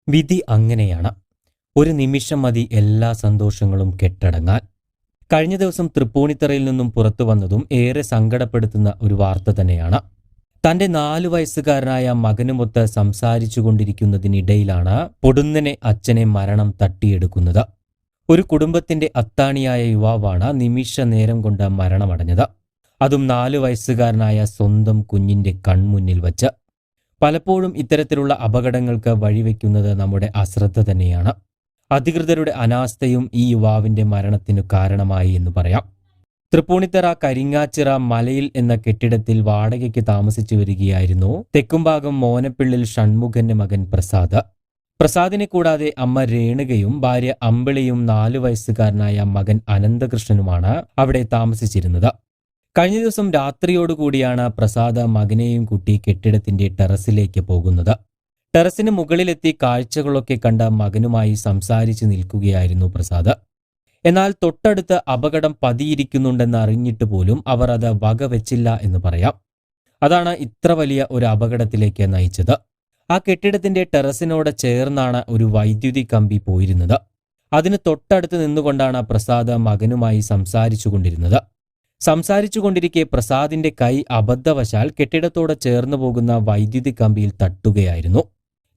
വിധി അങ്ങനെയാണ്. ഒരു നിമിഷം മതി എല്ലാ സന്തോഷങ്ങളും കെട്ടടങ്ങാൻ. കഴിഞ്ഞ ദിവസം തൃപ്പൂണിത്തറയിൽ നിന്നും പുറത്തു വന്നതും ഏറെ സങ്കടപ്പെടുത്തുന്ന ഒരു വാർത്ത തന്നെയാണ്. തന്റെ 4 വയസ്സുകാരനായ മകനുമൊത്ത് സംസാരിച്ചു കൊണ്ടിരിക്കുന്നതിനിടയിലാണ് പൊടുന്നനെ അച്ഛനെ മരണം തട്ടിയെടുക്കുന്നത്. ഒരു കുടുംബത്തിന്റെ അത്താണിയായ യുവാവാണ് നിമിഷ നേരം കൊണ്ട് മരണമടഞ്ഞത്. അതും 4 വയസ്സുകാരനായ സ്വന്തം കുഞ്ഞിന്റെ കൺമുന്നിൽ വച്ച്. പലപ്പോഴും ഇത്തരത്തിലുള്ള അപകടങ്ങൾക്ക് വഴിവെക്കുന്നത് നമ്മുടെ അശ്രദ്ധ തന്നെയാണ്. അധികൃതരുടെ അനാസ്ഥയും ഈ യുവാവിന്റെ മരണത്തിനു കാരണമായി എന്ന് പറയാം. തൃപ്പൂണിത്തറ കരിങ്ങാച്ചിറ മലയിൽ എന്ന കെട്ടിടത്തിൽ വാടകയ്ക്ക് താമസിച്ചു വരികയായിരുന്നു തെക്കുംഭാഗം മോനപ്പിള്ളിൽ ഷൺമുഖന്റെ മകൻ പ്രസാദ്. പ്രസാദിനെ കൂടാതെ അമ്മ രേണുകയും ഭാര്യ അമ്പിളിയും 4 വയസ്സുകാരനായ മകൻ അനന്തകൃഷ്ണനുമാണ് അവിടെ താമസിച്ചിരുന്നത്. കഴിഞ്ഞ ദിവസം രാത്രിയോടുകൂടിയാണ് പ്രസാദ് മകനെയും കൂട്ടി കെട്ടിടത്തിന്റെ ടെറസിലേക്ക് പോകുന്നത്. ടെറസിന് മുകളിലെത്തി കാഴ്ചകളൊക്കെ കണ്ട മകനുമായി സംസാരിച്ചു നിൽക്കുകയായിരുന്നു പ്രസാദ്. എന്നാൽ തൊട്ടടുത്ത് അപകടം പതിയിരിക്കുന്നുണ്ടെന്ന് അറിഞ്ഞിട്ട് പോലും അവർ അത് വകവെച്ചില്ല എന്ന് പറയാം. അതാണ് ഇത്ര വലിയ ഒരു അപകടത്തിലേക്ക് നയിച്ചത്. ആ കെട്ടിടത്തിന്റെ ടെറസിനോട് ചേർന്നാണ് ഒരു വൈദ്യുതി കമ്പി പോയിരുന്നത്. അതിന് തൊട്ടടുത്ത് നിന്നുകൊണ്ടാണ് പ്രസാദ് മകനുമായി സംസാരിച്ചു കൊണ്ടിരുന്നത്. സംസാരിച്ചു കൊണ്ടിരിക്കെ പ്രസാദിന്റെ കൈ അബദ്ധവശാൽ കെട്ടിടത്തോട് ചേർന്നു പോകുന്ന വൈദ്യുതി കമ്പിയിൽ തട്ടുകയായിരുന്നു.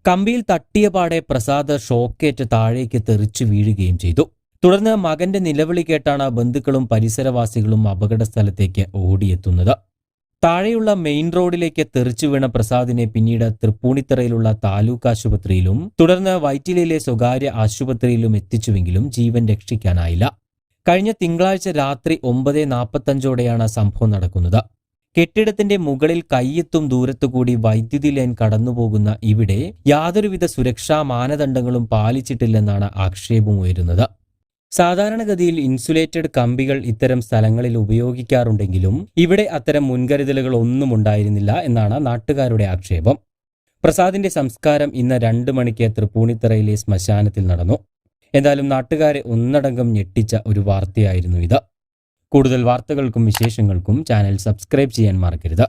കമ്പിയിൽ തട്ടിയ പാടെ പ്രസാദ് ഷോക്കേറ്റ് താഴേക്ക് തെറിച്ചു വീഴുകയും ചെയ്തു. തുടർന്ന് മകന്റെ നിലവിളി കേട്ടാണ് ബന്ധുക്കളും പരിസരവാസികളും അപകട സ്ഥലത്തേക്ക് ഓടിയെത്തുന്നത്. താഴെയുള്ള മെയിൻ റോഡിലേക്ക് തെറിച്ചു വീണ പ്രസാദിനെ പിന്നീട് തൃപ്പൂണിത്തറയിലുള്ള താലൂക്ക് ആശുപത്രിയിലും തുടർന്ന് വൈറ്റിലയിലെ സ്വകാര്യ ആശുപത്രിയിലും എത്തിച്ചുവെങ്കിലും ജീവൻ രക്ഷിക്കാനായില്ല. കഴിഞ്ഞ തിങ്കളാഴ്ച രാത്രി 9:45 സംഭവം നടക്കുന്നത്. കെട്ടിടത്തിന്റെ മുകളിൽ കയ്യെത്തും ദൂരത്തുകൂടി വൈദ്യുതി ലൈൻ കടന്നുപോകുന്ന ഇവിടെ യാതൊരുവിധ സുരക്ഷാ മാനദണ്ഡങ്ങളും പാലിച്ചിട്ടില്ലെന്നാണ് ആക്ഷേപമുയരുന്നത്. സാധാരണഗതിയിൽ ഇൻസുലേറ്റഡ് കമ്പികൾ ഇത്തരം സ്ഥലങ്ങളിൽ ഉപയോഗിക്കാറുണ്ടെങ്കിലും ഇവിടെ അത്തരം മുൻകരുതലുകൾ ഒന്നും ഉണ്ടായിരുന്നില്ല എന്നാണ് നാട്ടുകാരുടെ ആക്ഷേപം. പ്രസാദിന്റെ സംസ്കാരം ഇന്ന് 2 മണിക്ക് തൃപ്പൂണിത്തറയിലെ ശ്മശാനത്തിൽ നടന്നു. എന്തായാലും നാട്ടുകാരെ ഒന്നടങ്കം ഞെട്ടിച്ച ഒരു വാർത്തയായിരുന്നു ഇത്. കൂടുതൽ വാർത്തകൾക്കും വിശേഷങ്ങൾക്കും ചാനൽ സബ്സ്ക്രൈബ് ചെയ്യാൻ മറക്കരുത്.